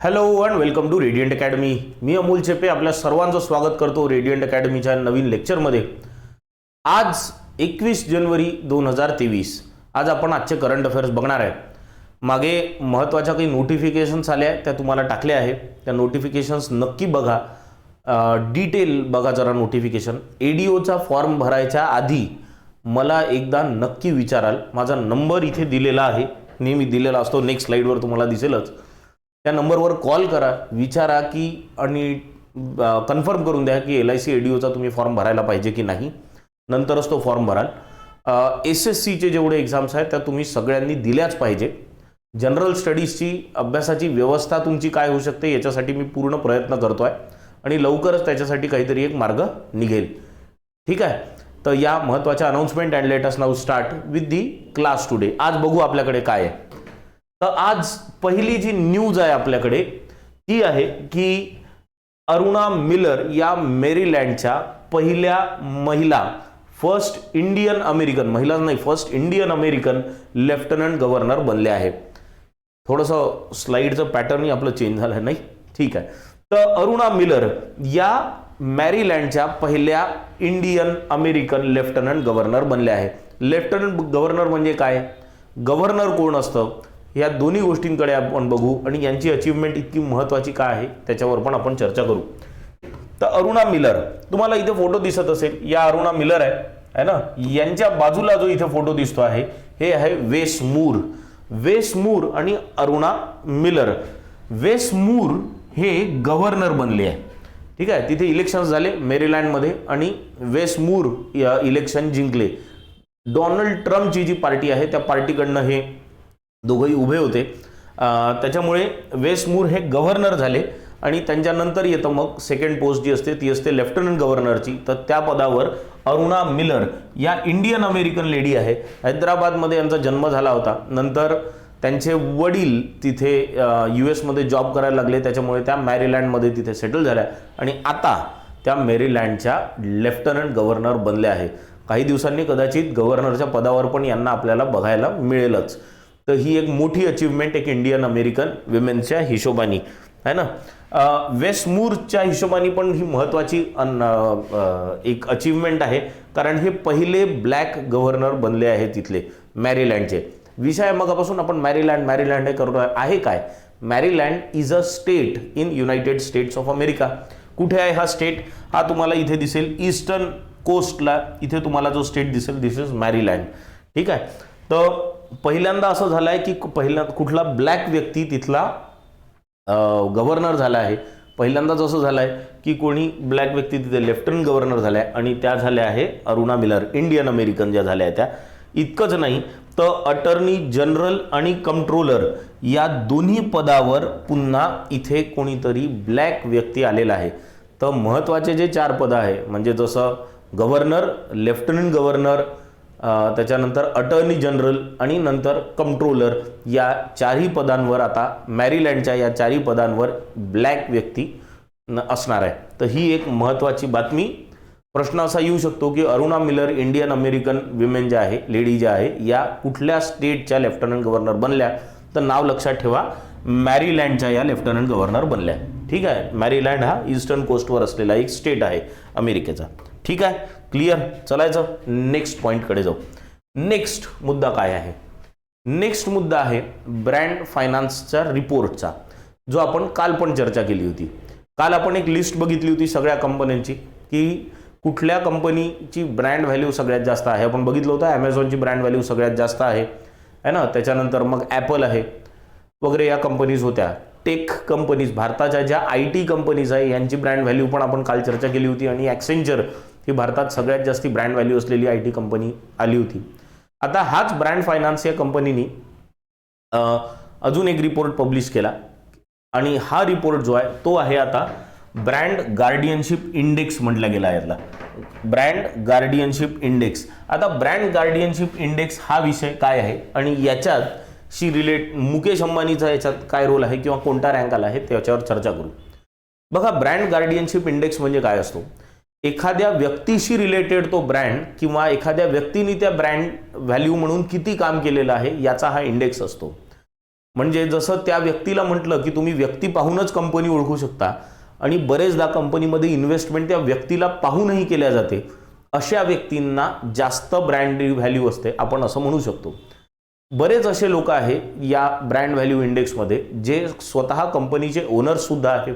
Hello and welcome to radiant academy. मी अमोल चेपे आपल्या सर्वांचं स्वागत करतो रेडियंट अकॅडमीच्या नवीन लेक्चरमध्ये. आज 21 जानेवारी 2023. आज आपण आजचे करंट अफेअर्स बघणार आहे. मागे महत्त्वाच्या काही नोटिफिकेशन्स आल्या आहेत, त्या तुम्हाला टाकल्या आहेत. त्या नोटिफिकेशन्स नक्की बघा, डिटेल बघा जरा नोटिफिकेशन. एडीओचा फॉर्म भरायच्या आधी मला एकदा नक्की विचाराल. माझा नंबर इथे दिलेला आहे, नेहमी दिलेला असतो, नेक्स्ट स्लाईडवर तुम्हाला दिसेलच. त्या नंबरवर कॉल करा, विचारा की आणि कन्फर्म करून द्या की LIC एडीओचा तुम्ही फॉर्म भरायला पाहिजे की नाही. नंतरच तो फॉर्म भराल. SSCचे जेवढे एक्झाम्स आहेत त्या तुम्ही सगळ्यांनी दिल्याच पाहिजे. जनरल स्टडीजची अभ्यासाची व्यवस्था तुमची काय होऊ शकते याच्यासाठी मी पूर्ण प्रयत्न करतो आहे आणि लवकरच त्याच्यासाठी काहीतरी एक मार्ग निघेल. ठीक आहे, तर या महत्त्वाच्या announcement and let us now start with the class today. आज बघू आपल्याकडे काय आहे. तर आज पहिली जी न्यूज आहे आपल्याकडे ती आहे की अरुणा मिलर या मेरीलँडच्या पहिल्या महिला first Indian American lieutenant governor बनल्या आहेत. थोडंसं स्लाइडचं पॅटर्नही आपलं चेंज झालं नाही. ठीक आहे, तर अरुणा मिलर या मॅरीलँडच्या पहिल्या इंडियन अमेरिकन लेफ्टनंट गव्हर्नर बनल्या आहेत. लेफ्टनंट गव्हर्नर म्हणजे काय, गव्हर्नर कोण असतं, या दोन्ही गोष्टींकडे आपण बघू आणि यांची अचीवमेंट इतकी महत्त्वाची काय आहे त्याच्यावर पण आपण चर्चा करू. तर अरुणा मिलर, तुम्हाला इथे फोटो दिसत असेल, या अरुणा मिलर आहे ना. यांच्या बाजूला जो इथे फोटो दिसतो आहे हे आहे वेस मूर आणि अरुणा मिलर. वेस मूर हे गव्हर्नर बनले आहे. ठीक आहे, तिथे इलेक्शन्स झाले मेरीलँडमध्ये आणि वेस मूर इलेक्शन जिंकले. डोनाल्ड ट्रम्पची जी पार्टी आहे त्या पार्टीकडनं हे दोघंही उभे होते. त्याच्यामुळे वेस मूर हे गव्हर्नर झाले आणि त्यांच्यानंतर येतं मग सेकंड पोस्ट जी असते ती असते लेफ्टनंट गव्हर्नरची. तर त्या पदावर अरुणा मिलर या इंडियन अमेरिकन लेडी आहे. हैदराबादमध्ये यांचा जन्म झाला होता. नंतर त्यांचे वडील तिथे US मध्ये जॉब करायला लागले, त्याच्यामुळे त्या मॅरीलँडमध्ये तिथे सेटल झाल्या आणि आता त्या मेरीलँडच्या लेफ्टनंट गव्हर्नर बनल्या आहे. काही दिवसांनी कदाचित गव्हर्नरच्या पदावर पण यांना आपल्याला बघायला मिळेलच. तर ही एक मोठी अचीवमेंट एक इंडियन अमेरिकन विमेन्सच्या हिशोबानी आहे ना. वेस मूरच्या हिशोबानी पण ही महत्त्वाची एक अचीवमेंट आहे, कारण हे पहिले ब्लॅक गव्हर्नर बनले आहेत तिथले मॅरीलँडचे. विषय मगापासून आपण मॅरीलँड हे करतो आहे काय. Maryland is a state in United States of America. कुठे आहे हा स्टेट, हा तुम्हाला इथे दिसेल ईस्टर्न कोस्टला. इथे तुम्हाला जो स्टेट दिसेल दिस इज मॅरीलँड. ठीक आहे, तर पहिल्यांदा असं झालं आहे की कुठला ब्लॅक व्यक्ती तिथला गव्हर्नर झाला आहे. पहिल्यांदाच असं झालं आहे की कोणी ब्लॅक व्यक्ती तिथे लेफ्टनंट गव्हर्नर झाला आहे आणि त्या झाल्या आहे अरुणा मिलर, इंडियन अमेरिकन ज्या झाल्या आहेत त्या. इतकंच नाही तर अटर्नी जनरल आणि कंट्रोलर या दोन्ही पदावर पुन्हा इथे कोणीतरी ब्लॅक व्यक्ती आलेला आहे. तर महत्त्वाचे जे 4 पदं आहे म्हणजे जसं गव्हर्नर, लेफ्टनंट गव्हर्नर, त्याच्यानंतर अटर्नी जनरल आणि नंतर कंट्रोलर, या 4ही पदांवर आता मॅरीलँडच्या या 4ही पदांवर ब्लॅक व्यक्ती असणार आहे. तर ही एक महत्त्वाची बातमी. प्रश्न असा येऊ शकतो की Aruna Miller Indian American women ज्या आहे, लेडी ज्या आहे, या कुठल्या स्टेटच्या लेफ्टनंट गव्हर्नर बनल्या. तर नाव लक्षात ठेवा, मॅरीलँडच्या या लेफ्टनंट गव्हर्नर बनल्या. ठीक आहे, मॅरीलँड हा ईस्टर्न कोस्टवर असलेला एक स्टेट आहे अमेरिकेचा. ठीक आहे, क्लिअर. चलायचं नेक्स्ट पॉईंटकडे जाऊ. नेक्स्ट मुद्दा काय आहे, नेक्स्ट मुद्दा आहे ब्रँड फायनान्सच्या रिपोर्टचा, जो आपण काल पण चर्चा केली होती. काल आपण एक लिस्ट बघितली होती सगळ्या कंपन्यांची की कुठल्या कंपनीची ब्रँड व्हॅल्यू सगळ्यात जास्त आहे. आपण बघितलं होतं ॲमेझॉनची ब्रँड व्हॅल्यू सगळ्यात जास्त आहे ना. त्याच्यानंतर मग ॲपल आहे वगैरे या कंपनीज होत्या. टेक कंपनीज, भारताच्या ज्या IT कंपनीज आहे यांची ब्रँड व्हॅल्यू पण आपण काल चर्चा केली होती आणि ॲक्सेंचर ही भारतात सगळ्यात जास्ती ब्रँड व्हॅल्यू असलेली IT कंपनी आली होती. आता हाच ब्रँड फायनान्स या कंपनीनी अजून एक रिपोर्ट पब्लिश केला आणि हा रिपोर्ट जो आहे तो आहे आता ब्रँड गार्डियनशिप इंडेक्स म्हटला गेला आहे यातला. Brand guardianship index. आता ब्रँड गार्डियनशिप इंडेक्स हा विषय काय आहे आणि याच्यात मुकेश अंबानीचा याच्यात काय रोल आहे किंवा कोणता रँक आला आहे त्याच्यावर चर्चा करू. बघा, ब्रँड गार्डियनशिप इंडेक्स म्हणजे काय असतो. एखाद्या व्यक्तीशी रिलेटेड तो ब्रँड किंवा एखाद्या व्यक्तीने त्या ब्रँड व्हॅल्यू म्हणून किती काम केलेलं आहे याचा हा इंडेक्स असतो. म्हणजे जसं त्या व्यक्तीला म्हटलं की तुम्ही व्यक्ती पाहूनच कंपनी ओळखू शकता आणि बरेचदा कंपनीमध्ये इन्व्हेस्टमेंट त्या व्यक्तीला पाहूनही केल्या जाते, अशा व्यक्तींना जास्त ब्रँड व्हॅल्यू असते, आपण असं म्हणू शकतो. बरेच असे लोक आहे या ब्रँड व्हॅल्यू इंडेक्समध्ये जे स्वतः कंपनीचे ओनर्स सुद्धा आहेत.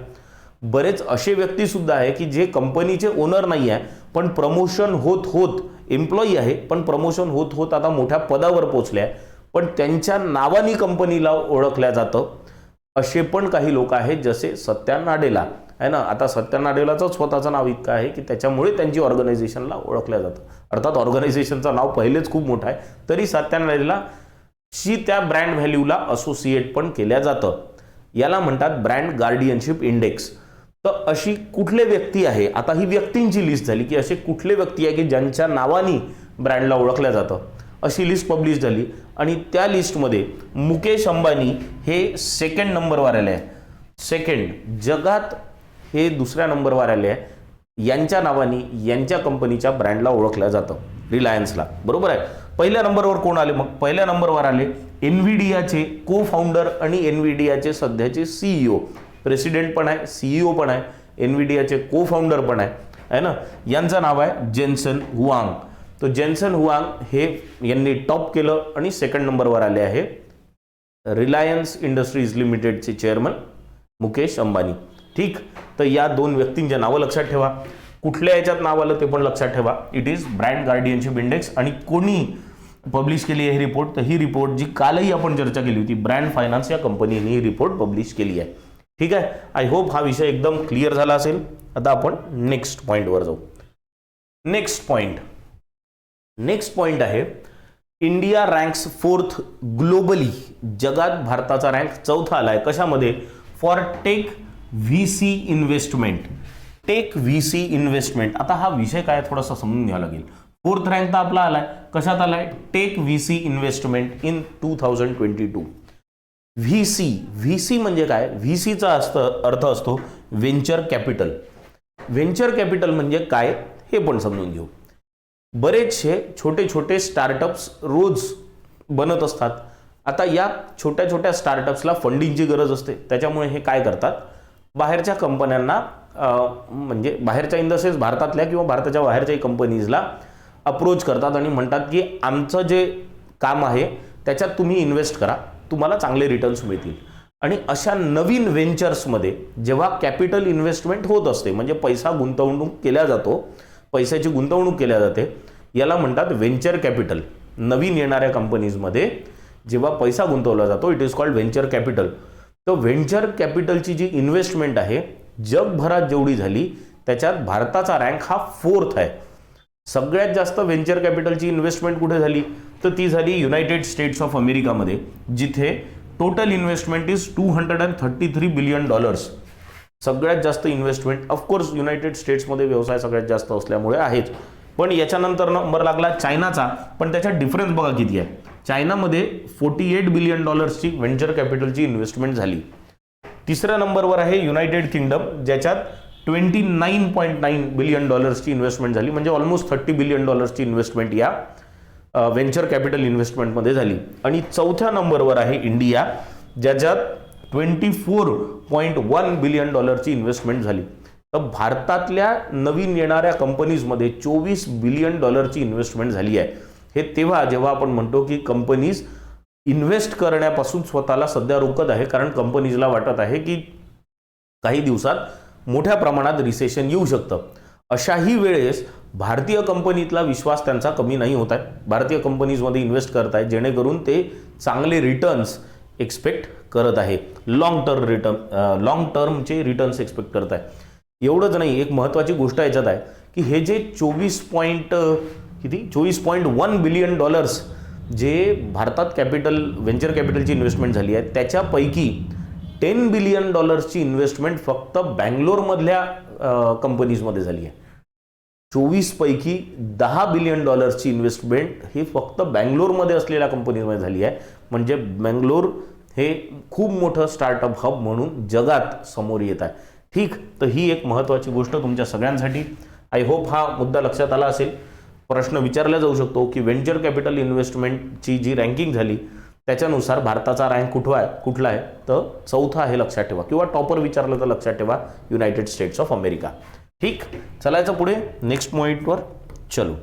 बरेच असे व्यक्ती सुद्धा आहे की जे कंपनीचे ओनर नाही आहे, पण प्रमोशन होत होत एम्प्लॉई आहे, पण प्रमोशन होत होत आता मोठ्या पदावर पोहोचले आहे, पण त्यांच्या नावाने कंपनीला ओळखल्या जातं. असे पण काही लोक आहेत, जसे सत्या नाडेला आहे ना. आता सत्या नाडेलाचं स्वतःचं नाव इतकं आहे की त्याच्यामुळे त्यांची ऑर्गनायझेशनला ओळखल्या जातं. अर्थात ऑर्गनायझेशनचं नाव पहिलेच खूप मोठं आहे, तरी सत्या नाडेला शी त्या ब्रँड व्हॅल्यूला असोसिएट पण केल्या जातं. याला म्हणतात ब्रँड गार्डियनशिप इंडेक्स. तर अशी कुठले व्यक्ती आहे, आता ही व्यक्तींची लिस्ट झाली की असे कुठले व्यक्ती आहे की ज्यांच्या नावाने ब्रँडला ओळखल्या जातं, अशी लिस्ट पब्लिश झाली. आणि त्या लिस्टमध्ये मुकेश अंबानी हे सेकंड नंबरवर आले आहे. सेकंड जगात हे दुसऱ्या नंबरवर आले आहे. यांच्या नावाने यांच्या कंपनीच्या ब्रँडला ओळखल्या जातं, रिलायन्सला. बरोबर आहे. पहिल्या नंबरवर कोण आले? मग पहिल्या नंबरवर आले एनव्हिडियाचे को फाउंडर आणि एनव्हिडियाचे सध्याचे सीईओ, प्रेसिडेंट पण आहे, सीईओ पण आहे, एनव्हिडियाचे को फाउंडर पण आहे ना. यांचं नाव आहे जेन्सन हुआंग. तो जेन्सन हुआंग हे यांनी टॉप केलं आणि सेकंड नंबरवर आले आहे रिलायन्स इंडस्ट्रीज लिमिटेडचे चेअरमन मुकेश अंबानी. ठीक. तर या दोन व्यक्तींचे नावं लक्षात ठेवा. कुठल्या याच्यात नाव आलं ते पण लक्षात ठेवा. It is brand guardianship index. आणि कोणी पब्लिश केली आहे ही रिपोर्ट? तर ही रिपोर्ट जी कालही आपण चर्चा केली होती, ब्रँड फायनान्स या कंपनीने ही रिपोर्ट पब्लिश केली आहे. ठीक आहे. आय होप हा विषय एकदम क्लिअर झाला असेल. आता आपण नेक्स्ट पॉईंटवर जाऊ. नेक्स्ट पॉईंट आहे इंडिया रँक्स 4th ग्लोबली. जगात भारताचा रँक 4था आलाय. कशामध्ये? For tech VC investment. Tech VC investment. आता हा विषय काय थोडासा समजून घ्यावा लागेल. 4th रँक तर आपला आलाय. कशात आलाय? Tech VC investment in 2022. VC म्हणजे काय? व्हीसीचा अर्थ असतो व्हेंचर कॅपिटल. व्हेंचर कॅपिटल म्हणजे काय हे पण समजून घेऊ. बरेचसे छोटे छोटे स्टार्टअप्स रोज बनत असतात. आता या छोट्या छोट्या स्टार्टअप्सला फंडिंगची गरज असते. त्याच्यामुळे हे काय करतात, बाहेरच्या कंपन्यांना म्हणजे बाहेरच्या इन द सेन्स भारतातल्या किंवा भारताच्या बाहेरच्याही कंपनीजला अप्रोच करतात आणि म्हणतात की आमचं जे काम आहे त्याच्यात तुम्ही इन्व्हेस्ट करा, तुम्हाला चांगले रिटर्न्स मिळतील. आणि अशा नवीन व्हेंचर्समध्ये जेव्हा कॅपिटल इन्व्हेस्टमेंट होत असते, म्हणजे पैसा गुंतवणूक केल्या जातो, पैशाची गुंतवणूक केल्या जाते, याला म्हणतात व्हेंचर कॅपिटल. नवीन येणाऱ्या कंपनीजमध्ये जेव्हा पैसा गुंतवला जातो, it is called venture capital. तर व्हेंचर कॅपिटलची जी इन्व्हेस्टमेंट आहे जगभरात जेवढी झाली त्याच्यात भारताचा रँक हा 4th आहे. सगळ्यात जास्त व्हेंचर कॅपिटलची इन्व्हेस्टमेंट कुठे झाली? तर ती झाली युनायटेड स्टेट्स ऑफ अमेरिकामध्ये, जिथे टोटल इन्व्हेस्टमेंट इज $233 बिलियन. सगळ्यात जास्त इन्व्हेस्टमेंट ऑफकोर्स युनायटेड स्टेट्समध्ये व्यवसाय सगळ्यात जास्त असल्यामुळे आहेच. पण याच्यानंतर नंबर लागला चायनाचा, पण त्याच्यात डिफरन्स बघा किती आहे. चायनामध्ये $48 बिलियन व्हेंचर कॅपिटलची इन्व्हेस्टमेंट झाली. तिसऱ्या नंबरवर आहे युनायटेड किंगडम, ज्याच्यात $29.9 बिलियन इन्व्हेस्टमेंट झाली, म्हणजे ऑलमोस्ट $30 बिलियन इन्व्हेस्टमेंट या व्हेंचर कॅपिटल इन्व्हेस्टमेंटमध्ये झाली. आणि चौथ्या नंबरवर आहे इंडिया, ज्याच्यात $24.1 बिलियन इन्व्हेस्टमेंट झाली. तर भारतातल्या नवीन येणाऱ्या कंपनीजमध्ये $24 बिलियन इन्व्हेस्टमेंट झाली आहे. हे तेव्हा जेव्हा आपण म्हणतो की कंपनीज इन्व्हेस्ट करण्यापासून स्वतःला सध्या रोकत आहे, कारण कंपनीजला वाटत आहे की काही दिवसात मोठ्या प्रमाणात रिसेशन येऊ शकतं. अशाही वेळेस भारतीय कंपनीतला विश्वास त्यांचा कमी नाही होत आहे. भारतीय कंपनीजमध्ये इन्व्हेस्ट करत आहे, जेणेकरून ते चांगले रिटर्न्स एक्सपेक्ट करत आहे. लॉंग टर्मचे रिटर्न्स एक्सपेक्ट करत आहे. एवढंच नाही, एक महत्त्वाची गोष्ट याच्यात आहे की हे जे 24.1 बिलियन जे भारतात व्हेंचर कॅपिटलची इन्व्हेस्टमेंट झाली आहे, त्याच्यापैकी $10 बिलियन इन्व्हेस्टमेंट फक्त बँगलोरमधल्या कंपनीजमध्ये झाली आहे. 24 पैकी $10 बिलियन इन्व्हेस्टमेंट ही फक्त बँगलोरमध्ये असलेल्या कंपनीजमध्ये झाली आहे. म्हणजे बँगलोर हे खूप मोठं स्टार्टअप हब म्हणून जगात समोर येत आहे. ठीक. तर ही एक महत्त्वाची गोष्ट तुमच्या सगळ्यांसाठी. आय होप हा मुद्दा लक्षात आला असेल. प्रश्न विचारला जाऊ शकतो की व्हेंचर कॅपिटल इन्व्हेस्टमेंटची जी रँकिंग झाली त्याच्यानुसार भारताचा रँक कुठला आहे तर चौथा आहे लक्षात ठेवा, किंवा टॉपर विचारलं तर लक्षात ठेवा युनायटेड स्टेट्स ऑफ अमेरिका. ठीक, चलायचं पुढे नेक्स्ट पॉइंटवर. चलो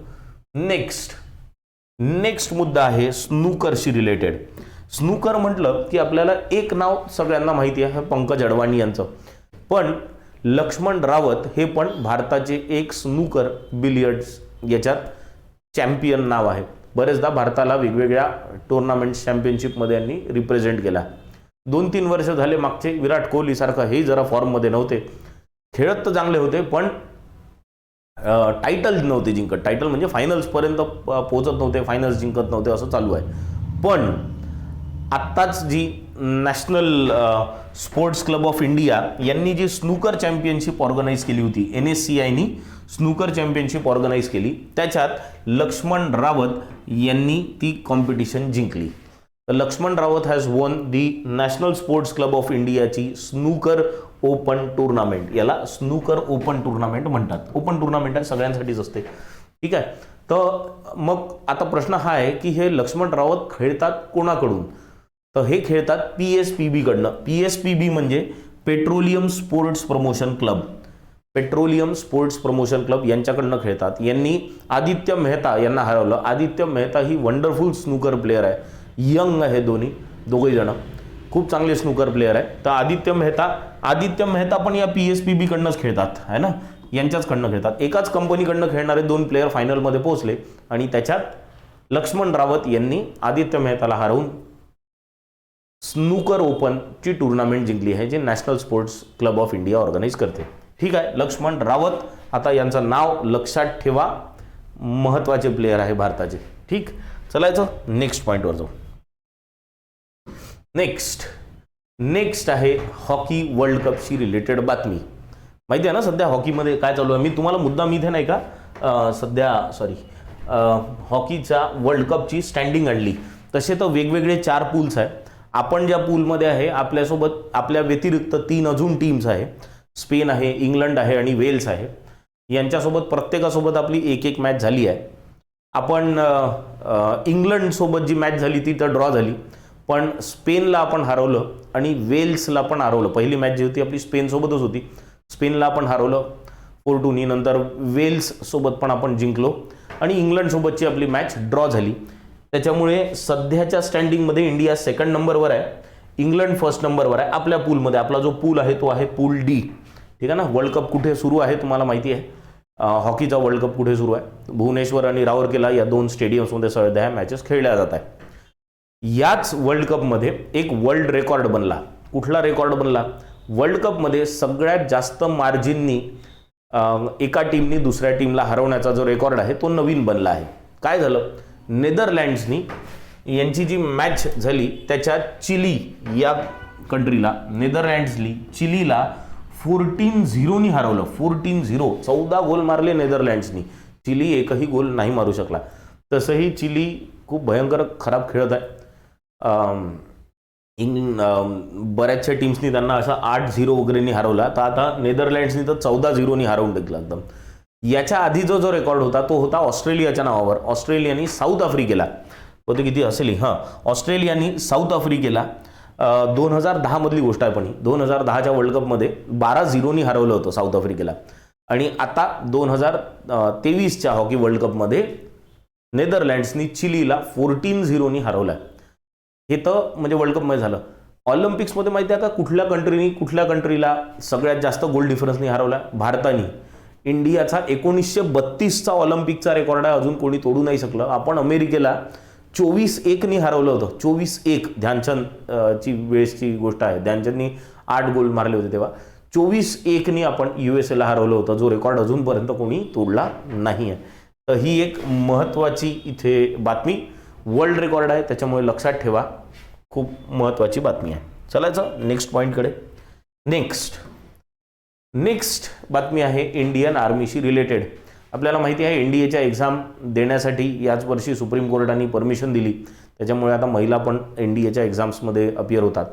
नेक्स्ट मुद्दा आहे स्नूकरशी रिलेटेड. स्नूकर म्हटलं की आपल्याला एक नाव सगळ्यांना माहिती आहे, पंकज अडवाणी यांचं, पण लक्ष्मण रावत हे पण भारताचे एक स्नूकर बिलियर्ड्स याच्यात चॅम्पियन नाव आहे. बरेचदा भारताला वेगवेगळ्या टुर्नामेंट चॅम्पियनशिपमध्ये यांनी रिप्रेझेंट केला. 2-3 वर्ष झाले मागचे विराट कोहली सारखं हे जरा फॉर्ममध्ये नव्हते, खेळत तर चांगले होते पण टायटल नव्हते जिंकत. टायटल म्हणजे फायनल्सपर्यंत पोहोचत नव्हते, फायनल्स जिंकत नव्हते, असं चालू आहे. पण आत्ताच जी national sports club of India यांनी जी स्नूकर चॅम्पियनशिप ऑर्गनाईज केली होती, NSCIनी स्नूकर चॅम्पियनशिप ऑर्गनाईज केली, त्याच्यात लक्ष्मण रावत यांनी ती कॉम्पिटिशन जिंकली. तर Laxman Rawat has won the national sports club of इंडियाची स्नूकर ओपन टुर्नामेंट. याला स्नूकर ओपन टुर्नामेंट म्हणतात. ओपन टुर्नामेंट सगळ्यांसाठीच असते. ठीक आहे, तर मग आता प्रश्न हा आहे की हे लक्ष्मण रावत खेळतात कोणाकडून, तर हे खेळतात PSPB कडनं. PSPB म्हणजे petroleum sports promotion club. Petroleum sports promotion club यांच्याकडनं खेळतात. यांनी आदित्य मेहता यांना हरवलं. आदित्य मेहता ही वंडरफुल स्नूकर प्लेअर आहे, यंग आहे, दोघे जण खूप चांगले स्नूकर प्लेअर आहे. तर आदित्य मेहता पण या PSPB कडनंच खेळतात, आहे ना, यांच्याचकडनं खेळतात. एकाच कंपनीकडनं खेळणारे 2 प्लेअर फायनलमध्ये पोहोचले आणि त्याच्यात लक्ष्मण रावत यांनी आदित्य मेहताला हरवून स्नूकर ओपनची टुर्नामेंट जिंकली आहे, जे national sports club of India organise करते. ठीक आहे, लक्ष्मण रावत आता यांचं नाव लक्षात ठेवा, महत्त्वाचे प्लेअर आहे भारताचे. ठीक, चलायचं नेक्स्ट पॉइंटवर जाऊ. नेक्स्ट आहे हॉकी वर्ल्ड कपशी रिलेटेड बातमी. माहिती आहे ना सध्या हॉकीमध्ये काय चालू आहे. मी तुम्हाला मुद्दाम इथे नाही का हॉकीच्या वर्ल्ड कपची स्टँडिंग आणली. तसे तर वेगवेगळे 4 पूल्स आहे. आपण ज्या पूलमध्ये आहे आपल्यासोबत आपल्या व्यतिरिक्त 3 अजून टीम्स आहे. स्पेन आहे, इंग्लंड आहे आणि वेल्स आहे. यांच्यासोबत प्रत्येकासोबत आपली एक मॅच झाली आहे. आपण इंग्लंडसोबत जी मॅच झाली ती तर ड्रॉ झाली, पण स्पेनला आपण हरवलं आणि वेल्सला पण हरवलं. पहिली मॅच जी होती आपली स्पेनसोबतच होती, स्पेनला आपण हरवलं 4-2. नंतर वेल्ससोबत पण आपण जिंकलो आणि इंग्लंडसोबतची आपली मॅच ड्रॉ झाली. त्याच्यामुळे सध्याच्या स्टँडिंगमध्ये इंडिया 2nd नंबरवर आहे, इंग्लंड 1st नंबरवर आहे. आपल्या पूलमध्ये आपला जो पूल आहे तो आहे पूल D. ठीक आहे ना. वर्ल्ड कप कुठे सुरू आहे तुम्हाला माहिती आहे, हॉकीचा वर्ल्ड कप कुठे सुरू आहे, भुवनेश्वर आणि राउरकेला या 2 स्टेडियम्समध्ये सध्या मॅचेस खेळल्या जात आहे. याच वर्ल्ड कपमध्ये एक वर्ल्ड रेकॉर्ड बनला. कुठला रेकॉर्ड बनला, वर्ल्ड कपमध्ये सगळ्यात जास्त मार्जिननी एका टीमनी दुसऱ्या टीमला हरवण्याचा जो रेकॉर्ड आहे तो नवीन बनला आहे. काय झालं, नेदरलँड्सनी यांची जी मॅच झाली त्याच्यात चिली या कंट्रीला, नेदरलँड्सनी चिलीला 14-0 हरवलं. 14-0, 14 गोल मारले नेदरलँड्सनी, चिली एकही गोल नाही मारू शकला. तसंही चिली खूप भयंकर खराब खेळत आहे. बऱ्याचशा टीम्सनी त्यांना असं 8-0 वगैरेनी हरवला. तर आता नेदरलँड्सनी तर 14-0 हरवून टाकलं एकदम. याच्या आधीचा जो रेकॉर्ड होता तो होता ऑस्ट्रेलियाच्या नावावर. ऑस्ट्रेलियानी साऊथ आफ्रिकेला, होते किती असेल, ऑस्ट्रेलियानी साऊथ आफ्रिकेला 2010 मधली गोष्ट आहे, पण 2010च्या वर्ल्ड कपमध्ये 12-0 हरवलं होतं साऊथ आफ्रिकेला. आणि आता 2023च्या हॉकी वर्ल्ड कपमध्ये नेदरलँड्सनी चिलीला 14-0 हरवलं. हे तर म्हणजे वर्ल्ड कपमध्ये झालं. ऑलिम्पिक्समध्ये माहिती आहे का कुठल्या कंट्रीला सगळ्यात जास्त गोल डिफरन्सनी हरवला? भारताने. इंडियाचा 1932चा ऑलिम्पिकचा रेकॉर्ड आहे, अजून कोणी तोडू नाही शकलं. आपण अमेरिकेला 24-1 हरवलं होतं. 24-1 ध्यानचंद ची वेळेसची गोष्ट आहे. ध्यानचंदनी 8 गोल मारले होते तेव्हा. 24-1 आपण USA हरवलं होतं, जो रेकॉर्ड अजूनपर्यंत कोणी तोडला नाही आहे. तर ही एक महत्त्वाची इथे बातमी, वर्ल्ड रेकॉर्ड आहे, त्याच्यामुळे लक्षात ठेवा, खूप महत्त्वाची बातमी आहे. चलायचं नेक्स्ट पॉईंटकडे. नेक्स्ट बातमी आहे इंडियन आर्मीशी रिलेटेड. आपल्याला माहिती आहे NDAच्या एक्झाम देण्यासाठी याच वर्षी सुप्रीम कोर्टाने परमिशन दिली. त्याच्यामुळे आता महिला पण NDAच्या एक्झाम्समध्ये अपियर होतात.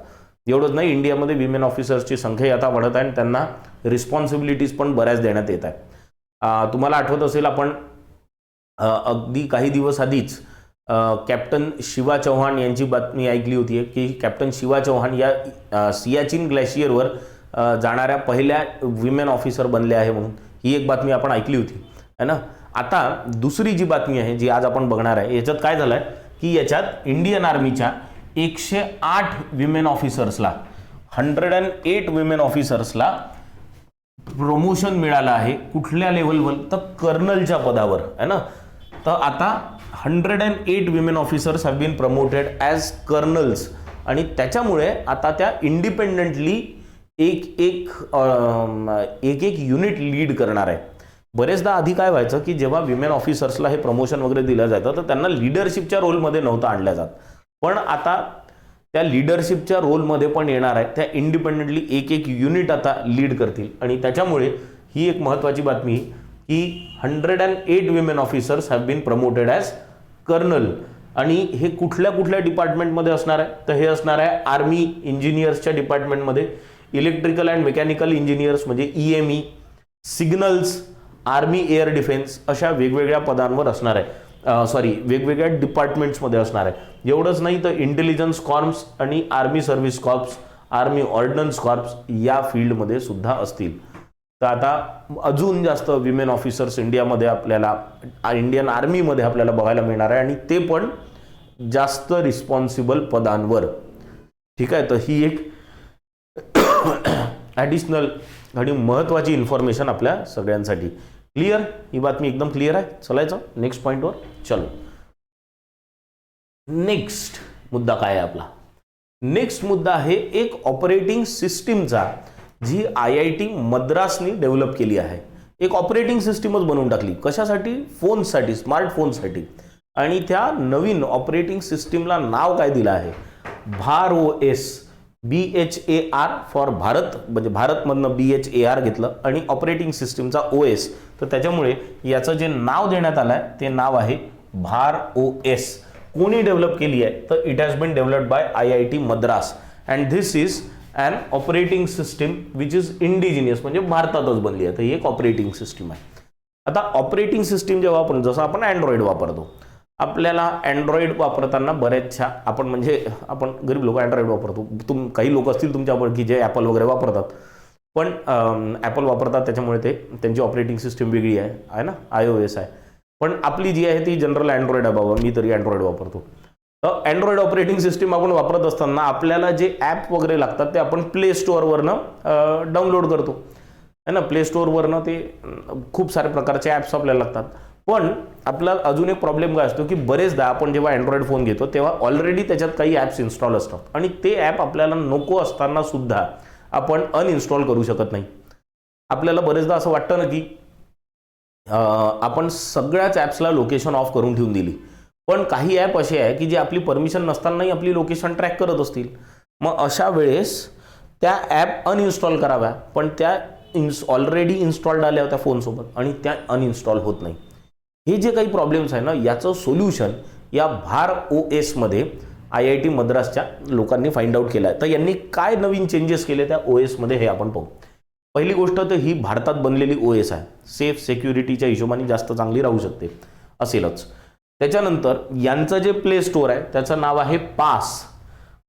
एवढंच नाही, इंडियामध्ये विमेन ऑफिसर्सची संख्या आता वाढत आहे आणि त्यांना रिस्पॉन्सिबिलिटीज पण बऱ्याच देण्यात येत आहे. तुम्हाला आठवत असेल, आपण अगदी काही दिवस आधीच कॅप्टन शिवा चौहान यांची बातमी ऐकली होती की कॅप्टन शिवा चौहान या सियाचीन ग्लेशियरवर जाणाऱ्या पहिल्या विमेन ऑफिसर बनल्या आहे म्हणून ही एक बातमी आपण ऐकली होती है ना. आता दुसरी जी बातमी आहे जी आज आपण बघणार आहे याच्यात काय झालं आहे की याच्यात इंडियन आर्मीच्या 108 विमेन ऑफिसर्सला 108 विमेन ऑफिसर्सला प्रमोशन मिळालं आहे. कुठल्या लेवलवर तर कर्नलच्या पदावर आहे ना. तर आता 108 women officers have been promoted as colonels आणि त्याच्यामुळे आता त्या इंडिपेंडेंटली एक एक युनिट लीड करणार आहे. बरेचदा आधी काय व्हायचं की जेव्हा विमेन ऑफिसर्सला हे प्रमोशन वगैरे दिलं जातं तर त्यांना लिडरशिपच्या रोलमध्ये नव्हतं आणल्या जात, पण आता त्या लिडरशिपच्या रोलमध्ये पण येणार आहे. त्या इंडिपेंडेंटली एक युनिट आता लीड करतील आणि त्याच्यामुळे ही एक महत्त्वाची बातमी की 108 women officers have been promoted as colonel. आणि हे कुठल्या कुठल्या डिपार्टमेंटमध्ये असणार आहे तर हे असणार आहे आर्मी इंजिनियर्सच्या डिपार्टमेंटमध्ये, इलेक्ट्रिकल अँड मेकॅनिकल इंजिनियर्स म्हणजे EME, signals, army air defence अशा वेगवेगळ्या पदांवर असणार आहे. वेगवेगळ्या डिपार्टमेंट्समध्ये असणार आहे. एवढंच नाही तर इंटेलिजन्स कॉर्प्स आणि army service corps, army ordnance corps या फील्डमध्ये सुद्धा असतील. तर आता अजून जास्त विमेन ऑफिसर्स इंडियामध्ये आपल्याला इंडियन आर्मीमध्ये आपल्याला बघायला मिळणार आहे आणि ते पण जास्त रिस्पॉन्सिबल पदांवर. ठीक आहे, तर ही एक ॲडिशनल आणि महत्त्वाची इन्फॉर्मेशन आपल्या सगळ्यांसाठी. क्लिअर? ही बातमी एकदम क्लिअर आहे. चलायचं नेक्स्ट पॉईंटवर. चलो, नेक्स्ट मुद्दा काय आहे आपला? नेक्स्ट मुद्दा आहे एक ऑपरेटिंग सिस्टीमचा जी IIT मद्रासनी डेव्हलप केली आहे. एक ऑपरेटिंग सिस्टीमच बनवून टाकली. कशासाठी? फोन्ससाठी, स्मार्टफोनसाठी. आणि त्या नवीन ऑपरेटिंग सिस्टीमला नाव काय दिलं आहे? भार OS. BHAR फॉर भारत, म्हणजे भारतमधनं BHAR घेतलं आणि ऑपरेटिंग सिस्टीमचा OS. तर त्याच्यामुळे याचं जे नाव देण्यात आलं आहे ते नाव आहे भार OS. कोणी डेव्हलप केली आहे तर it has been developed by IIT Madras and this is and operating system which is indigenous, म्हणजे भारतातच बनली आहे. तर ही एक ऑपरेटिंग सिस्टीम आहे. आता ऑपरेटिंग सिस्टीम जेव्हा आपण जसं आपण अँड्रॉइड वापरतो, आपल्याला अँड्रॉइड वापरताना बऱ्याचशा आपण गरीब लोक अँड्रॉइड वापरतो. काही लोक असतील तुमच्यावर की जे ॲपल वगैरे वापरतात, पण ॲपल वापरतात त्याच्यामुळे त्यांची ऑपरेटिंग सिस्टीम वेगळी आहे ना, iOS आहे. पण आपली जी आहे ती जनरल अँड्रॉइड आहे बाबा. मी तरी अँड्रॉइड वापरतो. तर अँड्रॉइड ऑपरेटिंग सिस्टीम आपण वापरत असताना आपल्याला जे ॲप वगैरे लागतात ते आपण प्ले स्टोअरवरनं डाउनलोड करतो है ना. प्ले स्टोअरवरनं ते खूप सारे प्रकारचे ॲप्स आपल्याला लागतात. पण आपला अजून एक प्रॉब्लेम काय असतो की बरेचदा आपण जेव्हा अँड्रॉइड फोन घेतो तेव्हा ऑलरेडी त्याच्यात काही ॲप्स इन्स्टॉल असतात आणि ते ॲप आपल्याला नको असताना सुद्धा आपण अनइन्स्टॉल करू शकत नाही. आपल्याला बरेचदा असं वाटतं ना की आपण सगळ्याच ॲप्सला लोकेशन ऑफ करून ठेवून दिली, पण काही ॲप असे आहे की जे आपली परमिशन नसतानाही आपली लोकेशन ट्रॅक करत असतील. मग अशा वेळेस त्या ॲप अनइन्स्टॉल कराव्या, पण त्या ऑलरेडी इन्स्टॉल्ड आल्या होत्या फोनसोबत आणि त्या अनइन्स्टॉल होत नाही. हे जे काही प्रॉब्लेम्स आहे ना, याचं सोल्युशन या भार OS मध्ये IIT मद्रासच्या लोकांनी फाइंड आउट केलं आहे. तर यांनी काय नवीन चेंजेस केले त्या OS मध्ये हे आपण पाहू. पहिली गोष्ट तर ही भारतात बनलेली OS आहे. सेफ सिक्युरिटीच्या हिशोबाने जास्त चांगली राहू शकते, असेलच. त्याच्यानंतर यांचं जे प्ले स्टोअर आहे त्याचं नाव आहे पास.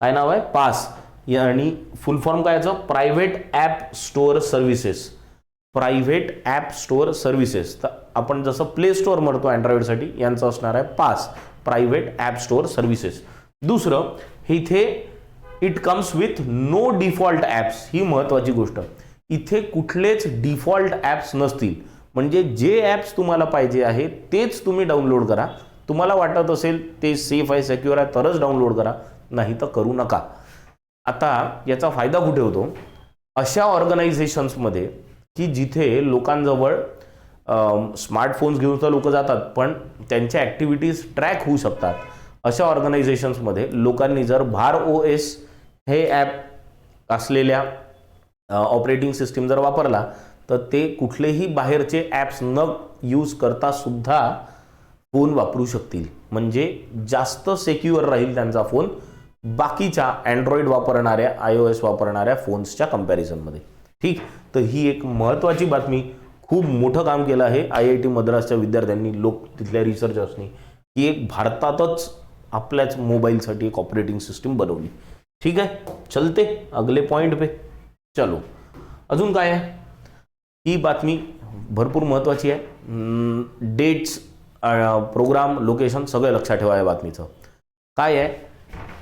काय नाव आहे? पास. आणि फुल फॉर्म काय याचं? Private app store services. Private app store services. तर आपण जसं प्ले स्टोअर म्हणतो अँड्रॉइडसाठी, यांचं असणार आहे pass, private app store services. दुसरं, इथे it comes with no default apps. ही महत्त्वाची गोष्ट. इथे कुठलेच डिफॉल्ट ॲप्स नसतील, म्हणजे जे ॲप्स तुम्हाला पाहिजे आहे तेच तुम्ही डाउनलोड करा. तुम्हाला वाटत असेल ते सेफ आहे, सिक्युअर आहे तरच डाउनलोड करा, नाही तर करू नका. आता याचा फायदा कुठे होतो? अशा ऑर्गनायझेशन्समध्ये की जिथे लोकांजवळ स्मार्टफोन्स घेऊन तर लोक जातात पण त्यांच्या ॲक्टिव्हिटीज ट्रॅक होऊ शकतात, अशा ऑर्गनायझेशन्समध्ये लोकांनी जर भार OS हे ॲप असलेल्या ऑपरेटिंग सिस्टीम जर वापरला तर ते कुठलेही बाहेरचे ॲप्स न यूज करता सुद्धा फोन वापरू शकतील. म्हणजे जास्त सिक्युअर राहील त्यांचा फोन बाकीच्या अँड्रॉइड वापरणाऱ्या iOS वापरणाऱ्या फोन्सच्या कंपॅरिझनमध्ये. ठीक, तर ही एक महत्त्वाची बातमी. खूप मोठं काम केलं आहे IIT मद्रासच्या विद्यार्थ्यांनी, तिथल्या रिसर्चर्सनी. की एक भारतातच आपल्याच मोबाईलसाठी एक ऑपरेटिंग सिस्टीम बनवली. ठीक आहे, चलते अगले पॉइंट पे. चलो, अजून काय आहे, ही बातमी भरपूर महत्त्वाची आहे. डेट्स, प्रोग्राम, लोकेशन सगळं लक्षात ठेवा या बातमीचं. काय आहे,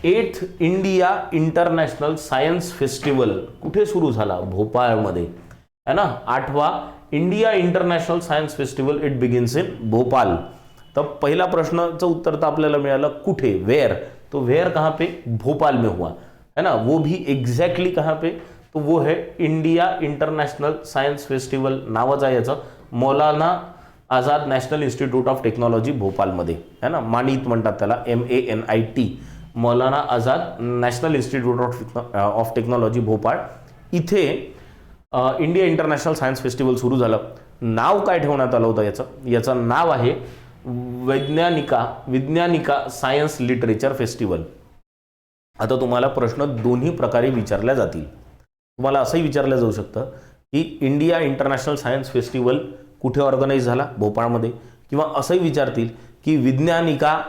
8th India international science festival कुठे सुरू झाला? भोपाळमध्ये है ना. 8वां India international science festival it begins in Bhopal. तर पहिला प्रश्नाचं उत्तर तर आपल्याला मिळालं कुठे, वेयर. तो वेयर कहाँ पे? भोपाल में हुआ है ना. वो भी एग्जैक्टली कहाँ पे? तो वो है इंडिया इंटरनॅशनल सायन्स फेस्टिवल नावाचं आहे याचं. Maulana Azad national institute of technology भोपालमध्ये है ना. मानित म्हणतात त्याला, MANIT, Maulana Azad national institute of technology Bhopal. इथे इंडिया इंटरनॅशनल सायन्स फेस्टिवल सुरू झालं. नाव काय ठेवण्यात आलं होतं याचं नाव आहे विज्ञानिका सायन्स लिटरेचर फेस्टिवल. आता तुम्हाला प्रश्न दोन्ही प्रकारे विचारल्या जातील. तुम्हाला असंही विचारलं जाऊ शकतं की इंडिया इंटरनॅशनल सायन्स फेस्टिवल कुठे ऑर्गनाईज झाला? भोपाळमध्ये. किंवा असंही विचारतील की विज्ञानिका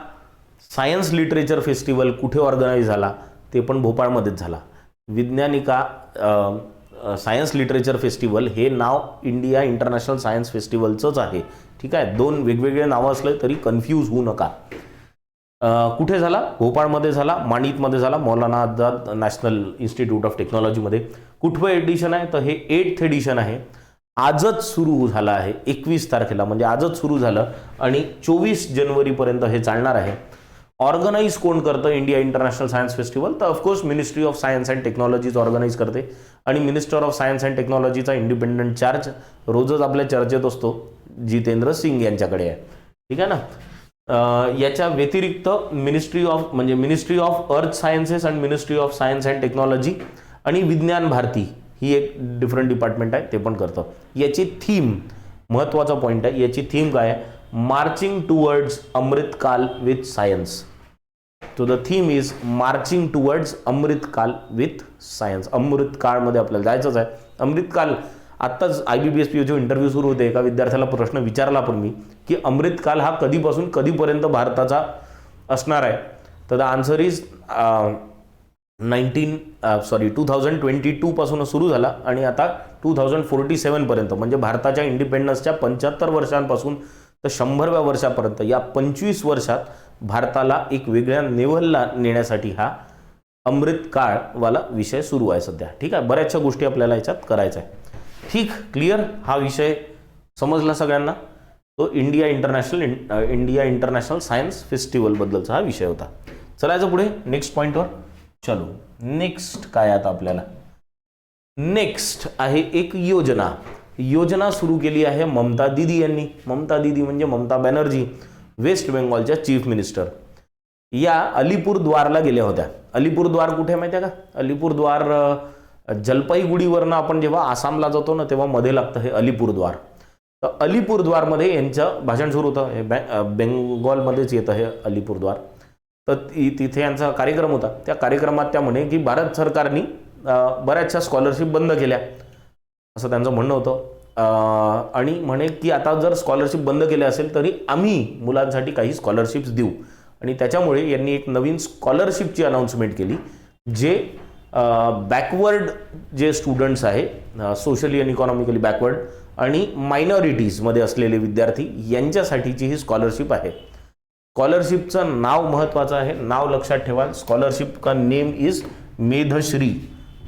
सायन्स लिटरेचर फेस्टिवल कुठे ऑर्गनाईज झाला? ते पण भोपाळमध्येच झाला. विज्ञानिका सायन्स लिटरेचर फेस्टिवल हे नाव इंडिया इंटरनॅशनल सायन्स फेस्टिवलचंच आहे. ठीक आहे, दोन वेगवेगळे नावं असले तरी कन्फ्यूज होऊ नका. कुठे झाला? भोपाळमध्ये झाला, माणितमध्ये झाला, मौलाना आझाद नॅशनल इन्स्टिट्यूट ऑफ टेक्नॉलॉजीमध्ये. कुठवं एडिशन आहे? तर हे 8th एडिशन आहे. आजच सुरू झालं आहे, 21 तारखेला, म्हणजे आजच सुरू झालं आणि 24 जानेवारीपर्यंत हे चालणार आहे. ऑर्गनाईज कोण करतं इंडिया इंटरनॅशनल सायन्स फेस्टिवल? तर of course ministry of science and technologies organise करते. आणि मिनिस्टर ऑफ सायन्स अँड टेक्नॉलॉजीचा इंडिपेंडंट चार्ज रोजच आपल्या चर्चेत असतो, जितेंद्र सिंग यांच्याकडे आहे. ठीक आहे ना. याच्या व्यतिरिक्त ministry of earth sciences and ministry of science and technology आणि विज्ञान भारती ही एक डिफरंट डिपार्टमेंट आहे, ते पण करतं. याची थीम, महत्त्वाचा पॉईंट आहे, याची थीम काय आहे? Marching towards Amritkaal with science. तो the theme is marching towards Amritkaal with science. अमृतकाळमध्ये आपल्याला जायचंच आहे. अमृतकाल, आत्ताच IBPS POचे इंटरव्ह्यू सुरू होते. एका विद्यार्थ्याला प्रश्न विचारला पण मी की अमृतकाल हा कधीपासून कधीपर्यंत भारताचा असणार आहे? तर द आन्सर इज 2022 पासून सुरू झाला आणि आता 2047 पर्यंत, म्हणजे भारताच्या इंडिपेंडन्सच्या 75 वर्षांपासून तर 100व्या वर्षापर्यंत, या 25 वर्षात भारताला एक वेगळ्या लेव्हलला नेण्यासाठी हा अमृतकाळवाला विषय सुरू आहे सध्या. ठीक आहे, बऱ्याचशा गोष्टी आपल्याला याच्यात करायच्या आहे. ठीक, क्लिअर? हा विषय समजला सगळ्यांना? तो इंडिया इंटरनॅशनल सायन्स फेस्टिवल बद्दलचा हा विषय होता. चलायचं पुढे नेक्स्ट पॉइंटवर. चलो, नेक्स्ट काय आता आपल्याला? नेक्स्ट आहे एक योजना सुरू केली आहे ममता दीदी यांनी. ममता दीदी म्हणजे ममता बॅनर्जी, वेस्ट बेंगॉलच्या चीफ मिनिस्टर. या अलीपुरद्वारला गेल्या होत्या. अलीपुरद्वार कुठे माहिती आहे का? अलीपुरद्वार जलपाईगुडीवरनं आपण जेव्हा आसामला जातो ना, तेव्हा मध्ये लागतं हे अलीपुरद्वार. तर अलीपुरद्वारमध्ये यांचं भाषण सुरू होतं. हे बेंगॉलमध्येच येतं हे अलीपुरद्वार. तर तिथे यांचा कार्यक्रम होता. त्या कार्यक्रमात त्या म्हणे की भारत सरकारने बऱ्याचशा स्कॉलरशिप बंद केल्या, असं त्यांचं म्हणणं होतं. आणि म्हणे की आता जर स्कॉलरशिप बंद केल्या असेल तरी आम्ही मुलांसाठी काही स्कॉलरशिप्स देऊ. आणि त्याच्यामुळे यांनी एक नवीन स्कॉलरशिपची अनाऊन्समेंट केली, जे बॅकवर्ड जे स्टुडंट्स आहे, सोशली आणि इकॉनॉमिकली बॅकवर्ड आणि मायनॉरिटीजमध्ये असलेले विद्यार्थी, यांच्यासाठीची ही स्कॉलरशिप आहे. स्कॉलरशिपचं नाव महत्त्वाचं आहे, नाव लक्षात ठेवा. स्कॉलरशिप का नेम इज मेधश्री.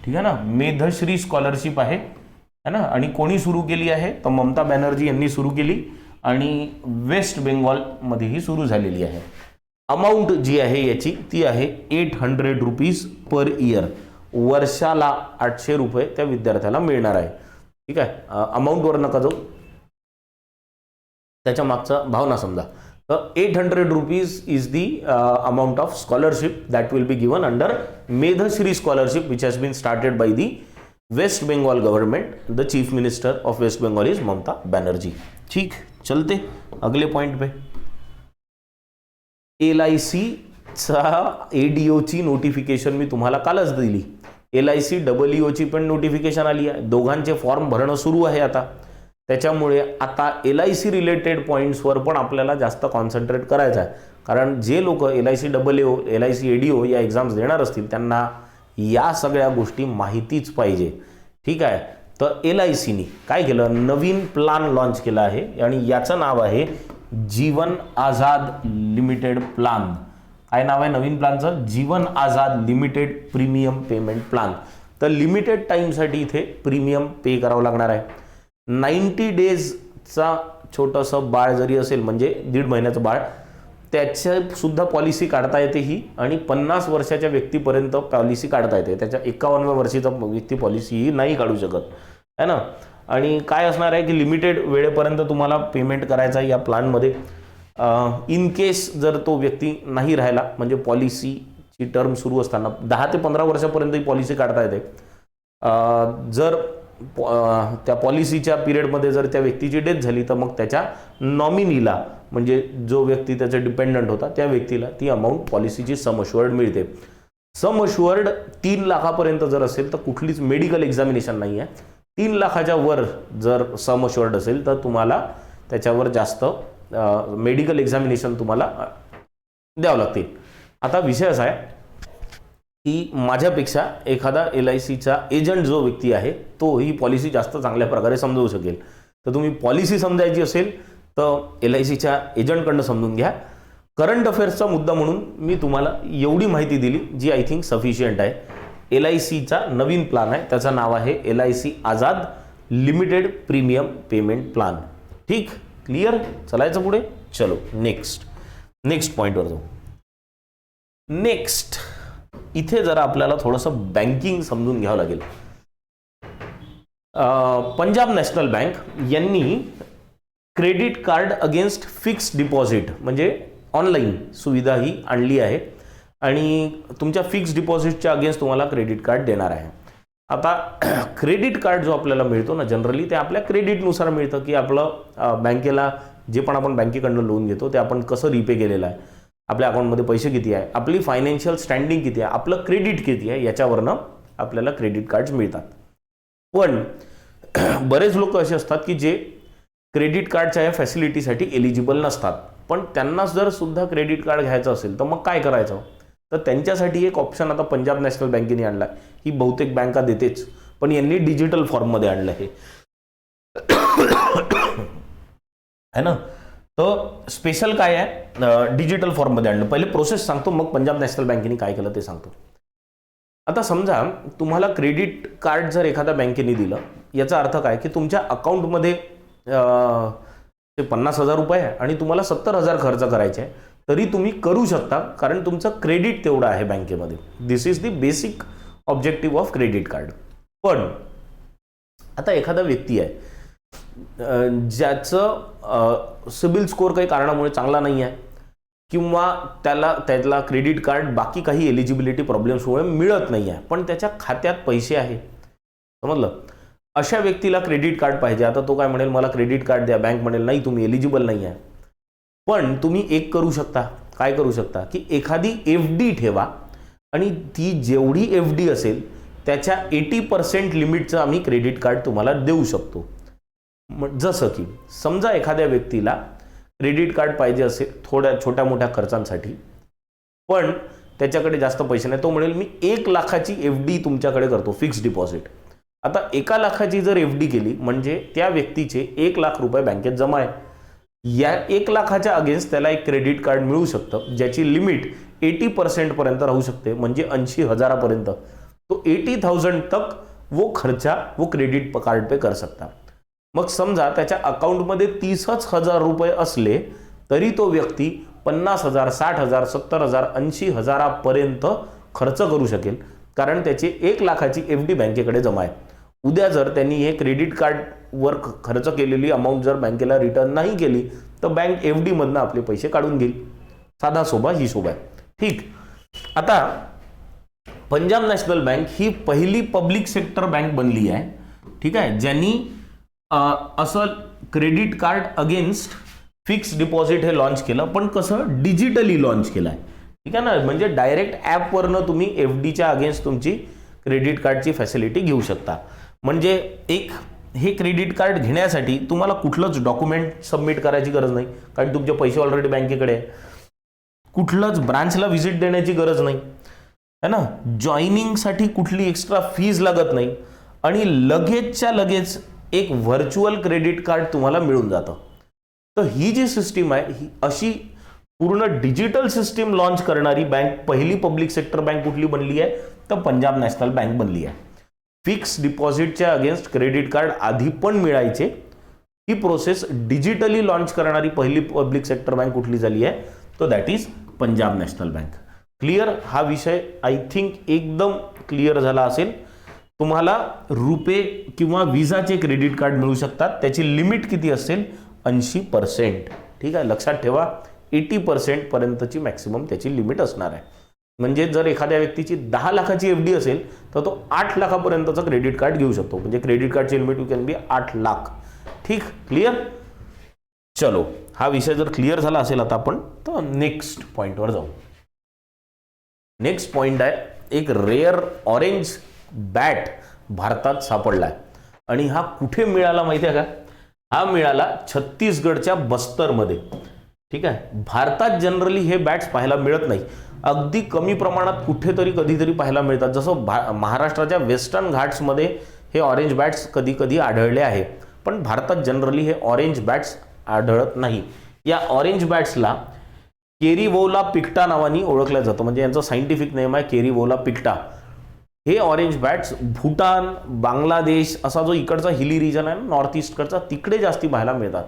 ठीक आहे ना, मेधश्री स्कॉलरशिप आहे ना. आणि कोणी सुरू केली आहे? तर ममता बॅनर्जी यांनी सुरू केली आणि वेस्ट बेंगॉलमध्येही सुरू झालेली आहे. अमाऊंट जी आहे याची ती आहे 800 रुपीज पर इयर. वर्षाला 800 रुपये त्या विद्यार्थ्याला मिळणार आहे. ठीक आहे, अमाऊंटवर नका जाऊ, त्याच्या मागचा भावना समजा. तर 800 rupees is the amount of scholarship that will be given under Medhashree scholarship which has been started by the West Bengal government. The chief minister of West Bengal is Mamata Banerjee. ठीक, चलते अगले पॉइंट पे. LICचा ADOची नोटिफिकेशन मी तुम्हाला कालच दिली. LIC EOची पण notification आली आहे. दोघांचे फॉर्म भरणं सुरू आहे आता. त्याच्यामुळे आता LIC रिलेटेड पॉईंट्सवर पण आपल्याला जास्त कॉन्सन्ट्रेट करायचं आहे. कारण जे लोक LIC AAO LIC ADO या एक्झाम्स देणार असतील त्यांना या सगळ्या गोष्टी माहितीच पाहिजे. ठीक आहे. तर LICनी काय केलं, नवीन प्लान लॉन्च केला आहे आणि याचं नाव आहे जीवन आझाद लिमिटेड प्लान. काय नाव आहे नवीन प्लानचं? Jeevan Azad limited premium payment plan. तर लिमिटेड टाईमसाठी इथे प्रीमियम पे करावं लागणार आहे. 90 डेजचा छोटंसं बाळ जरी असेल, म्हणजे 1.5 महिन्याचं बाळ, त्याच्या सुद्धा पॉलिसी काढता येते ही. आणि 50 वर्षाच्या व्यक्तीपर्यंत पॉलिसी काढता येते. त्याच्या 51व्या वर्षीचा व्यक्ती पॉलिसी ही नाही काढू शकत है ना. आणि काय असणार आहे की लिमिटेड वेळेपर्यंत तुम्हाला पेमेंट करायचं आहे या प्लॅनमध्ये. इन केस जर तो व्यक्ती नाही राहिला, म्हणजे पॉलिसीची टर्म सुरू असताना 10 ते 15 वर्षापर्यंत ही पॉलिसी काढता येते. जर त्या पॉलिसीच्या पिरियडमध्ये जर त्या व्यक्तीची डेथ झाली तर मग त्याच्या नॉमिनीला, म्हणजे जो व्यक्ती त्याचा डिपेंडंट होता त्या व्यक्तीला ती अमाऊंट पॉलिसीची सम अश्युअर्ड मिळते. सम अश्युअर्ड 3 लाखापर्यंत जर असेल तर कुठलीच मेडिकल एक्झामिनेशन नाही आहे. 3 लाखाच्या वर जर सम अश्युअर्ड असेल तर तुम्हाला त्याच्यावर जास्त मेडिकल एक्झामिनेशन तुम्हाला द्यावं लागतील. आता विषय असा आहे की माझ्यापेक्षा एखादा LICचा एजंट जो व्यक्ती आहे तो ही पॉलिसी जास्त चांगल्या प्रकारे समजवू शकेल. तर तुम्ही पॉलिसी समजायची असेल तर LICच्या एजंटकडनं समजून घ्या. करंट अफेअर्सचा मुद्दा म्हणून मी तुम्हाला एवढी माहिती दिली जी आय थिंक सफिशियंट आहे. LICचा नवीन प्लान आहे, त्याचं नाव आहे LIC Azad limited premium payment plan. ठीक, क्लिअर. चलायचं पुढे. चलो नेक्स्ट पॉईंटवर जाऊ. नेक्स्ट इथे जरा आपल्याला थोडंसं बँकिंग समजून घ्यावं लागेल. पंजाब नॅशनल बँक यांनी credit card against fixed deposit म्हणजे ऑनलाईन सुविधा ही आणली आहे आणि तुमच्या फिक्स्ड डिपॉझिटच्या अगेन्स्ट तुम्हाला क्रेडिट कार्ड देणार आहे. आता क्रेडिट कार्ड जो आपल्याला मिळतो ना, जनरली ते आपल्या क्रेडिटनुसार मिळतं की आपलं बँकेला जे पण आपण बँकेकडनं लोन घेतो ते आपण कसं रिपे केलेलं आहे, आपल्या अकाउंटमध्ये पैसे किती आहे, आपली फायनान्शियल स्टँडिंग किती आहे, आपलं क्रेडिट किती आहे, याच्यावरनं आपल्याला क्रेडिट कार्ड्स मिळतात. पण बरेच लोक असे असतात की जे क्रेडिट कार्डच्या या फॅसिलिटीसाठी एलिजिबल नसतात. पण त्यांना जर सुद्धा क्रेडिट कार्ड घ्यायचं असेल तर मग काय करायचं, तर त्यांच्यासाठी एक ऑप्शन आता पंजाब नॅशनल बँकेने आणला. ही बहुतेक बँका देतेच, पण यांनी डिजिटल फॉर्ममध्ये आणलं आहे है ना. तर स्पेशल काय आहे, डिजिटल फॉर्ममध्ये आणलं. पहिले प्रोसेस सांगतो, मग पंजाब नॅशनल बँकेने काय केलं ते सांगतो. आता समजा तुम्हाला क्रेडिट कार्ड जर एखाद्या बँकेने दिलं, याचा अर्थ काय की तुमच्या अकाउंटमध्ये ते 50,000 रुपये आहे आणि तुम्हाला 70,000 खर्च करायचे आहे, तरी तुम्ही करू शकता, कारण तुमचं क्रेडिट तेवढं आहे बँकेमध्ये. This is the basic objective of credit card. पण आता एखादा व्यक्ती आहे ज्याचं सिबिल स्कोअर काही कारणामुळे चांगला नाही आहे किंवा त्याला क्रेडिट कार्ड बाकी काही एलिजिबिलिटी प्रॉब्लेम्समुळे मिळत नाही आहे, पण त्याच्या खात्यात पैसे आहे, समजलं. अशा व्यक्तीला क्रेडिट कार्ड पाहिजे. आता तो काय म्हणेल, मला क्रेडिट कार्ड द्या. बँक म्हणेल नाही, तुम्ही एलिजिबल नाही आहे. पण तुम्ही एक करू शकता. काय करू शकता की एखादी FD ठेवा आणि ती जेवढी FD असेल त्याच्या 80% लिमिटचं आम्ही क्रेडिट कार्ड तुम्हाला देऊ शकतो. जसं की समजा एखाद्या व्यक्तीला क्रेडिट कार्ड पाहिजे असेल थोड्या छोट्या मोठ्या खर्चांसाठी, पण त्याच्याकडे जास्त पैसे नाही. तो म्हणेल मी 1 लाखाची FD तुमच्याकडे करतो, फिक्स्ड डिपॉझिट. आता 1 लाखाची जर FD केली म्हणजे त्या व्यक्तीचे 1 लाख रुपये बँकेत जमा आहे. या 1 लाखाच्या अगेन्स्ट त्याला एक क्रेडिट कार्ड मिळू शकतं ज्याची लिमिट 80% पर्यंत राहू शकते, म्हणजे 80,000 पर्यंत. तो 80,000 तक वो खर्चा वो क्रेडिट कार्ड पे कर सकता. मग समजा त्याच्या अकाउंटमध्ये 30,000 रुपये असले तरी तो व्यक्ती 50,000, 60,000, 70,000, 80,000 पर्यंत खर्च करू शकेल, कारण त्याची 1 लाखाची FD बँकेकडे जमा आहे. उद्या जर त्यांनी हे क्रेडिट कार्डवर खर्च केलेली अमाऊंट जर बँकेला रिटर्न नाही केली तर बँक FD मधनं आपले पैसे काढून घेईल. साधा सोबा हिशोब आहे. ठीक. आता पंजाब नॅशनल बँक ही पहिली पब्लिक सेक्टर बँक बनली आहे, ठीक आहे, ज्यांनी असं credit card against fix deposit हे लॉन्च केलं. पण कसं, डिजिटली लॉन्च केलं आहे, ठीक आहे ना. म्हणजे डायरेक्ट ॲपवरनं तुम्ही FDच्या अगेन्स्ट तुमची क्रेडिट कार्डची फॅसिलिटी घेऊ शकता. म्हणजे एक हे क्रेडिट कार्ड घेण्यासाठी तुम्हाला कुठलंच डॉक्युमेंट सबमिट करायची गरज नाही, कारण तुमचे पैसे ऑलरेडी बँकेकडे आहे. कुठल्याच ब्रांचला व्हिजिट देण्याची गरज नाही है ना, जॉईनिंगसाठी कुठली एक्स्ट्रा फीज लागत नाही आणि लगेचच्या लगेच एक व्हर्च्युअल क्रेडिट कार्ड तुम्हाला मिळून जातं. तर ही जी सिस्टीम आहे ही अशी पूर्ण डिजिटल सिस्टीम लॉन्च करणारी बँक पहिली पब्लिक सेक्टर बँक कुठली बनली आहे तर पंजाब नॅशनल बँक बनली आहे. फिक्स डिपॉझिटच्या अगेन्स्ट क्रेडिट कार्ड आधी पण मिळायचे, ही प्रोसेस डिजिटली लॉन्च करणारी पहिली पब्लिक सेक्टर बँक कुठली झाली आहे तो that is Punjab national bank. Clear, हा विषय आय थिंक एकदम क्लिअर झाला असेल. तुम्हाला रुपे किंवा विजाचे क्रेडिट कार्ड मिळू शकतात, त्याची लिमिट किती असेल 80%. ठीक आहे, लक्षात ठेवा 80% पर्यंतची मॅक्सिमम त्याची लिमिट असणार आहे. म्हणजे जर एखाद्या व्यक्तीची 10 लाखाची FD असेल तर तो 8 लाखापर्यंतचं क्रेडिट कार्ड घेऊ शकतो. म्हणजे क्रेडिट कार्डची limit you can be 8 lakh. ठीक, क्लिअर. चलो, हा विषय जर क्लिअर झाला असेल आता आपण तर नेक्स्ट पॉइंटवर जाऊ. नेक्स्ट पॉइंट आहे, एक रेअर ऑरेंज बॅट भारतात सापडलाय आणि हा कुठे मिळाला माहिती आहे का? हा मिळाला छत्तीसगडच्या बस्तरमध्ये. ठीक आहे, भारतात जनरली हे बॅट्स पाहायला मिळत नाही, अगदी कमी प्रमाणात कुठेतरी कधीतरी पाहायला मिळतात. जसं महाराष्ट्राच्या वेस्टर्न घाट्समध्ये हे ऑरेंज बॅट्स कधी कधी आढळले आहे, पण भारतात जनरली हे ऑरेंज बॅट्स आढळत नाही. या ऑरेंज बॅट्सला केरीवोला पिक्टा नावाने ओळखलं जातं, म्हणजे यांचं सायंटिफिक नेम आहे केरीवोला पिक्टा. हे ऑरेंज बॅट्स भूटान, बांगलादेश असा जो इकडचा हिली रिजन आहे नॉर्थ ईस्टकडचा तिकडे जास्ती पाहायला मिळतात.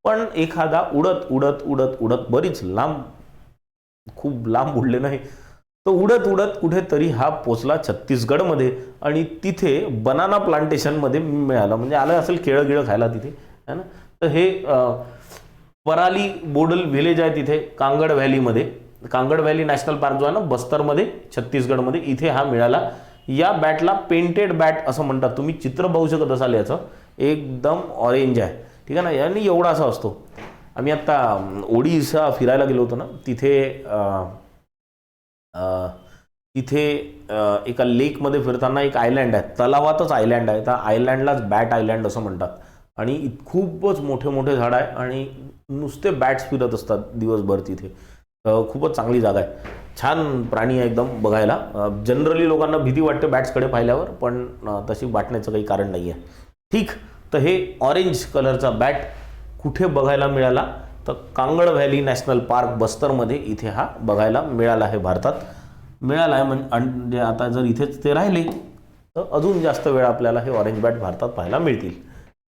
पण एखादा उडत उडत उडत उडत बरीच लांब, खूप लांब उडले नाही, तो उडत उडत कुठेतरी हा पोचला छत्तीसगडमध्ये आणि तिथे बनाना प्लांटेशनमध्ये मिळाला. म्हणजे आलं असेल केळं गिळं खायला तिथे है ना. तर हे पराली बोडल व्हिलेज आहे तिथे कांगड व्हॅलीमध्ये, कांगड व्हॅली नॅशनल पार्क जो आहे ना बस्तरमध्ये छत्तीसगडमध्ये, इथे हा मिळाला. या बॅटला पेंटेड बॅट असं म्हणतात. तुम्ही चित्र बघू शकत असाल याचं, एकदम ऑरेंज आहे. ठीक आहे ना, आणि एवढा असा असतो. आम्ही आत्ता ओडिशा फिरायला गेलो होतो ना, तिथे एका लेकमध्ये फिरताना एक आयलँड आहे, तलावातच आयलँड आहे, त्या आयलँडलाच बॅट आयलँड असं म्हणतात. आणि खूपच मोठे मोठे झाड आहे आणि नुसते बॅट्स फिरत असतात दिवसभर तिथे. खूपच चांगली जागा आहे, छान प्राणी आहे एकदम बघायला. जनरली लोकांना भीती वाटते बॅट्सकडे पाहिल्यावर, पण तशी वाटण्याचं काही कारण नाही आहे. ठीक, तर हे ऑरेंज कलरचा बॅट कुठे बघायला मिळाला तर कांगड व्हॅली नॅशनल पार्क बस्तरमध्ये इथे हा बघायला मिळाला आहे. भारतात मिळाला आहे म्हणजे आता जर इथेच ते राहिले तर अजून जास्त वेळ आपल्याला हे ऑरेंज बॅट भारतात पाहायला मिळतील.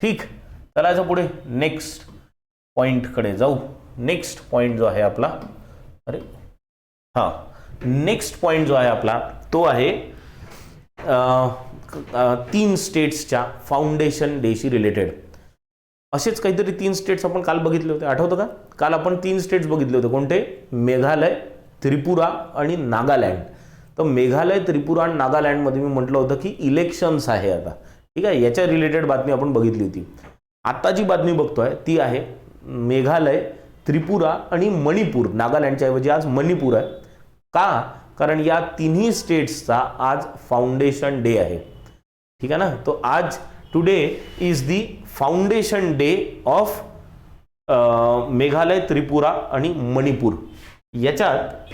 ठीक, चलायचं पुढे नेक्स्ट पॉईंटकडे जाऊ. नेक्स्ट पॉईंट जो आहे आपला, नेक्स्ट पॉईंट जो आहे आपला तो आहे 3 स्टेट्सच्या फाउंडेशन डेशी रिलेटेड. असेच काहीतरी 3 स्टेट्स आपण काल बघितले होते, आठवतं का? काल आपण 3 स्टेट्स बघितले होते. कोणते? मेघालय, त्रिपुरा आणि नागालँड. तर मेघालय, त्रिपुरा आणि नागालँडमध्ये मी म्हटलं होतं की इलेक्शन्स आहे आता. ठीक आहे, याच्या रिलेटेड बातमी आपण बघितली होती. आता जी बातमी बघतोय ती आहे मेघालय, त्रिपुरा आणि मणिपूर. नागालँडच्या ऐवजी आज मणिपूर आहे. का? कारण या तिन्ही स्टेट्सचा आज फाउंडेशन डे आहे. ठीक आहे ना, तो आज today is the foundation day of Meghalaya, Tripura आणि मणिपूर. याच्यात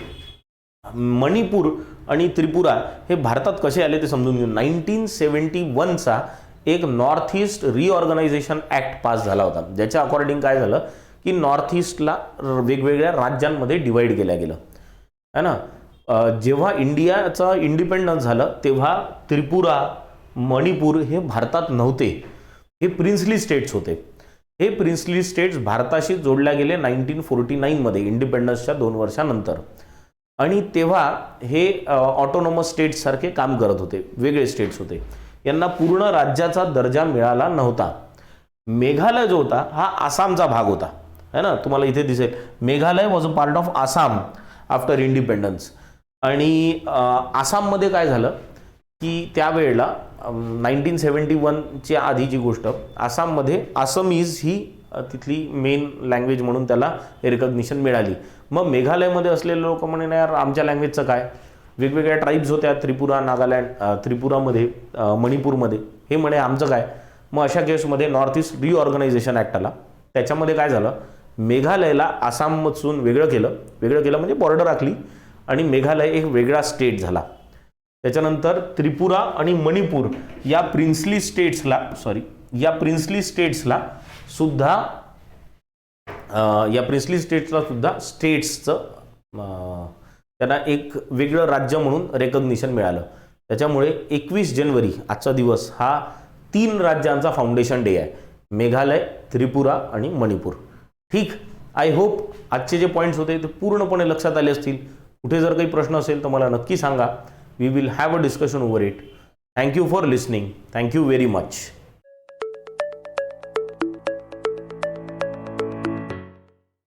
मणिपूर आणि त्रिपुरा हे भारतात कसे आले ते समजून घेऊ. 1971चा एक north east reorganisation act pass झाला होता, ज्याच्या अकॉर्डिंग काय झालं की नॉर्थ ईस्टला वेगवेगळ्या राज्यांमध्ये डिवाइड केलं गेलं है ना. जेव्हा इंडियाचा इंडिपेंडन्स झालं तेव्हा त्रिपुरा, मणिपूर हे भारतात नव्हते, हे प्रिन्सली स्टेट्स होते. हे प्रिन्सली स्टेट्स भारताशी जोडल्या गेले 1949 मध्ये इंडिपेंडन्सच्या 2 वर्षानंतर. आणि तेव्हा हे ऑटोनॉमस स्टेट्स सारखे काम करत होते, वेगळे स्टेट्स होते, यांना पूर्ण राज्याचा दर्जा मिळाला नव्हता. मेघालय जो होता हा आसामचा भाग होता है ना. तुम्हाला इथे दिसेल Meghalaya was a part of Assam after independence. आणि आसाममध्ये काय झालं की त्यावेळेला 1971च्या आधीची गोष्ट, आसाममध्ये आसामीज ही तिथली मेन लँग्वेज म्हणून त्याला रिकग्निशन मिळाली. मग मेघालयमध्ये असलेले लोक म्हणे नाही यार आमच्या लँग्वेजचं काय. वेगवेगळ्या ट्राईब्स होत्या त्रिपुरा, नागालँड, त्रिपुरामध्ये, मणिपूरमध्ये, हे म्हणे आमचं काय. मग अशा केसमध्ये नॉर्थ ईस्ट रिऑर्गनायझेशन ॲक्ट आला. त्याच्यामध्ये काय झालं मेघालयला आसाममधून वेगळं केलं म्हणजे बॉर्डर आखली आणि मेघालय एक वेगळा स्टेट झाला. त्याच्यानंतर त्रिपुरा आणि मणिपूर या प्रिन्सली स्टेट्सला सुद्धा स्टेट्सचं त्यांना एक वेगळं राज्य म्हणून रेकग्निशन मिळालं. त्याच्यामुळे 21 जानेवारी आजचा दिवस हा 3 राज्यांचा फाउंडेशन डे आहे, मेघालय, त्रिपुरा आणि मणिपूर. ठीक, आय होप आजचे जे पॉईंट्स होते ते पूर्णपणे लक्षात आले असतील. कुठे जर काही प्रश्न असेल तर मला नक्की सांगा. We will have a discussion over it. Thank you for listening. Thank you very much.